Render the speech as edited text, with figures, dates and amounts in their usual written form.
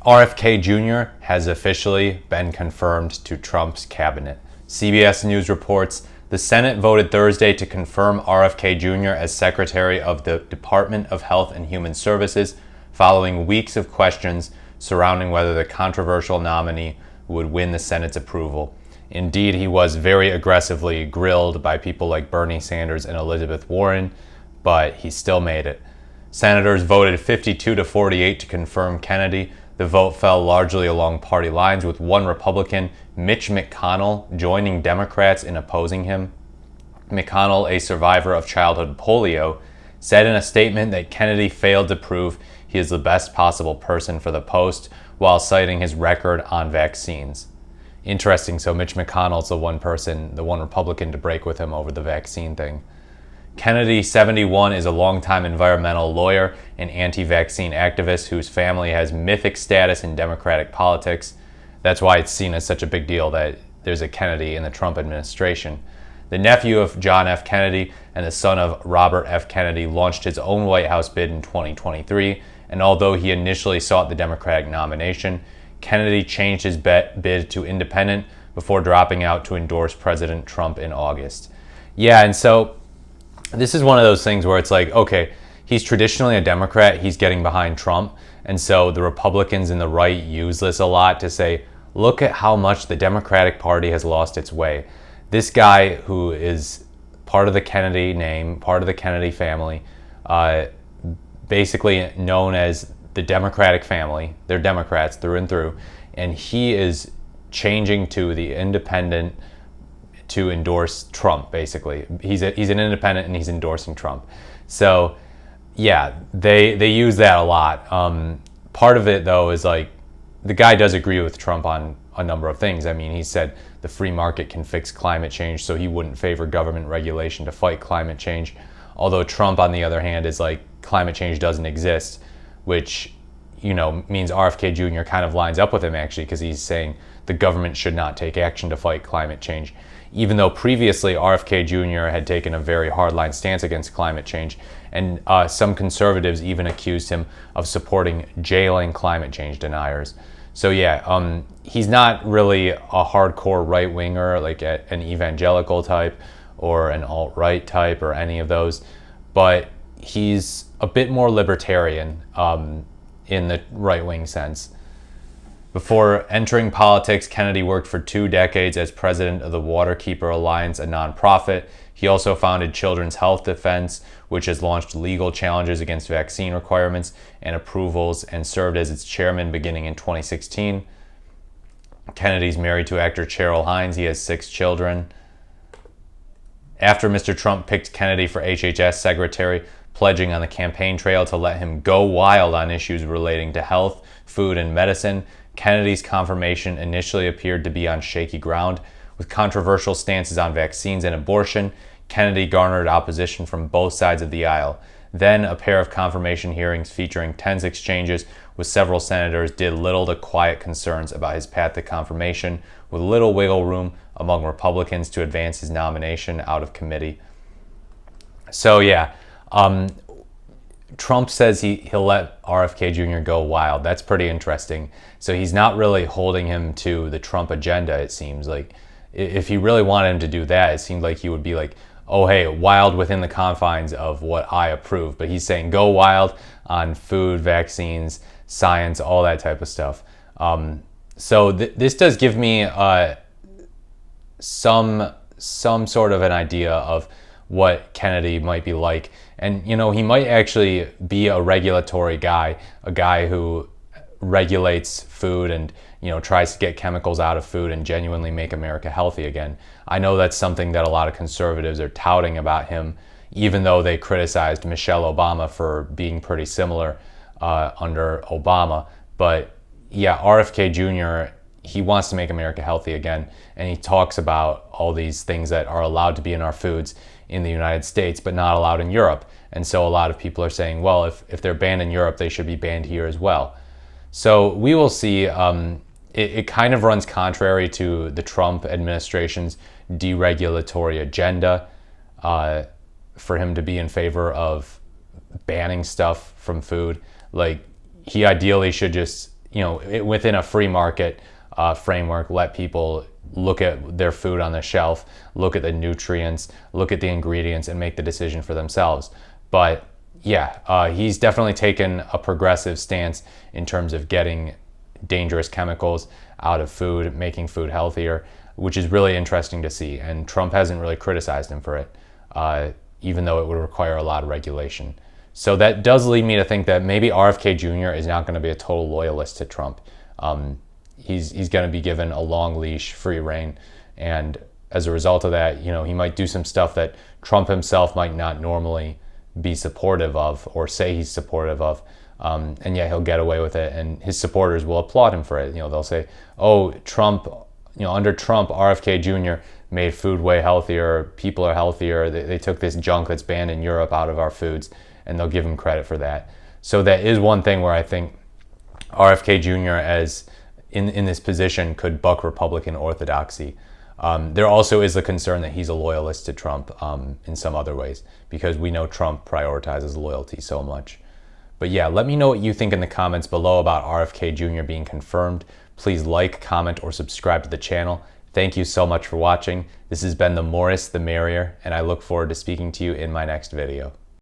RFK Jr. has officially been confirmed to Trump's cabinet. CBS News reports the Senate voted Thursday to confirm RFK Jr. as Secretary of the Department of Health and Human Services following weeks of questions surrounding whether the controversial nominee would win the Senate's approval. Indeed, he was very aggressively grilled by people like Bernie Sanders and Elizabeth Warren, but he still made it. Senators voted 52 to 48 to confirm Kennedy. The vote fell largely along party lines, with one Republican, Mitch McConnell, joining Democrats in opposing him. McConnell, a survivor of childhood polio, said in a statement that Kennedy failed to prove he is the best possible person for the post, while citing his record on vaccines. Interesting, so Mitch McConnell's the one Republican to break with him over the vaccine thing. Kennedy, 71, is a longtime environmental lawyer and anti-vaccine activist whose family has mythic status in Democratic politics. That's why it's seen as such a big deal that there's a Kennedy in the Trump administration. The nephew of John F. Kennedy and the son of Robert F. Kennedy launched his own White House bid in 2023, and although he initially sought the Democratic nomination, Kennedy changed his bid to independent before dropping out to endorse President Trump in August. Yeah, and so this is one of those things where it's like, okay, he's traditionally a Democrat, he's getting behind Trump, and so the Republicans and the right use this a lot to say, look at how much the Democratic Party has lost its way. This guy who is part of the Kennedy name, part of the Kennedy family, basically known as the Democratic family, they're Democrats through and through, and he is changing to the independent to endorse Trump, basically. He's an independent and he's endorsing Trump. So yeah, they use that a lot. Part of it though is like, the guy does agree with Trump on a number of things. I mean, he said the free market can fix climate change, so he wouldn't favor government regulation to fight climate change. Although Trump, on the other hand, is like, climate change doesn't exist, which, you know, means RFK Jr. kind of lines up with him actually, because he's saying the government should not take action to fight climate change. Even though previously RFK Jr. had taken a very hardline stance against climate change, and some conservatives even accused him of supporting jailing climate change deniers. So yeah, he's not really a hardcore right-winger, like an evangelical type or an alt-right type or any of those, but he's a bit more libertarian in the right-wing sense. Before entering politics, Kennedy worked for 2 decades as president of the Waterkeeper Alliance, a nonprofit. He also founded Children's Health Defense, which has launched legal challenges against vaccine requirements and approvals, and served as its chairman beginning in 2016. Kennedy's married to actor Cheryl Hines. He has 6 children. After Mr. Trump picked Kennedy for HHS Secretary, pledging on the campaign trail to let him go wild on issues relating to health, food, and medicine, Kennedy's confirmation initially appeared to be on shaky ground. With controversial stances on vaccines and abortion, Kennedy garnered opposition from both sides of the aisle. Then, a pair of confirmation hearings featuring tense exchanges with several senators did little to quiet concerns about his path to confirmation, with little wiggle room among Republicans to advance his nomination out of committee. So yeah, Trump says he'll let RFK Jr. go wild. That's pretty interesting. So he's not really holding him to the Trump agenda, it seems like. If he really wanted him to do that, it seemed like he would be like, oh hey, wild within the confines of what I approve. But he's saying go wild on food, vaccines, science, all that type of stuff. So this does give me some sort of an idea of what Kennedy might be like. And, you know, he might actually be a regulatory guy, a guy who regulates food and, you know, tries to get chemicals out of food and genuinely make America healthy again. I know that's something that a lot of conservatives are touting about him, even though they criticized Michelle Obama for being pretty similar under Obama. But yeah, RFK Jr., he wants to make America healthy again, and he talks about all these things that are allowed to be in our foods in the United States but not allowed in Europe. And so a lot of people are saying, well, if they're banned in Europe, they should be banned here as well. So we will see. It kind of runs contrary to the Trump administration's deregulatory agenda for him to be in favor of banning stuff from food. Like, he ideally should just, within a free market framework, let people look at their food on the shelf, look at the nutrients, look at the ingredients, and make the decision for themselves. But yeah, he's definitely taken a progressive stance in terms of getting dangerous chemicals out of food, making food healthier, which is really interesting to see. And Trump hasn't really criticized him for it, even though it would require a lot of regulation. So that does lead me to think that maybe RFK Jr. is not going to be a total loyalist to Trump. He's going to be given a long leash, free reign, and as a result of that, he might do some stuff that Trump himself might not normally be supportive of or say he's supportive of. And yeah, he'll get away with it, and his supporters will applaud him for it. They'll say, "Oh, Trump, under Trump, RFK Jr. made food way healthier. People are healthier. They took this junk that's banned in Europe out of our foods," and they'll give him credit for that. So that is one thing where I think RFK Jr. as in this position could buck Republican orthodoxy. There also is the concern that he's a loyalist to Trump in some other ways, because we know Trump prioritizes loyalty so much. But yeah, let me know what you think in the comments below about RFK Jr. being confirmed. Please like, comment, or subscribe to the channel. Thank you so much for watching. This has been the Morris the Merrier, and I look forward to speaking to you in my next video.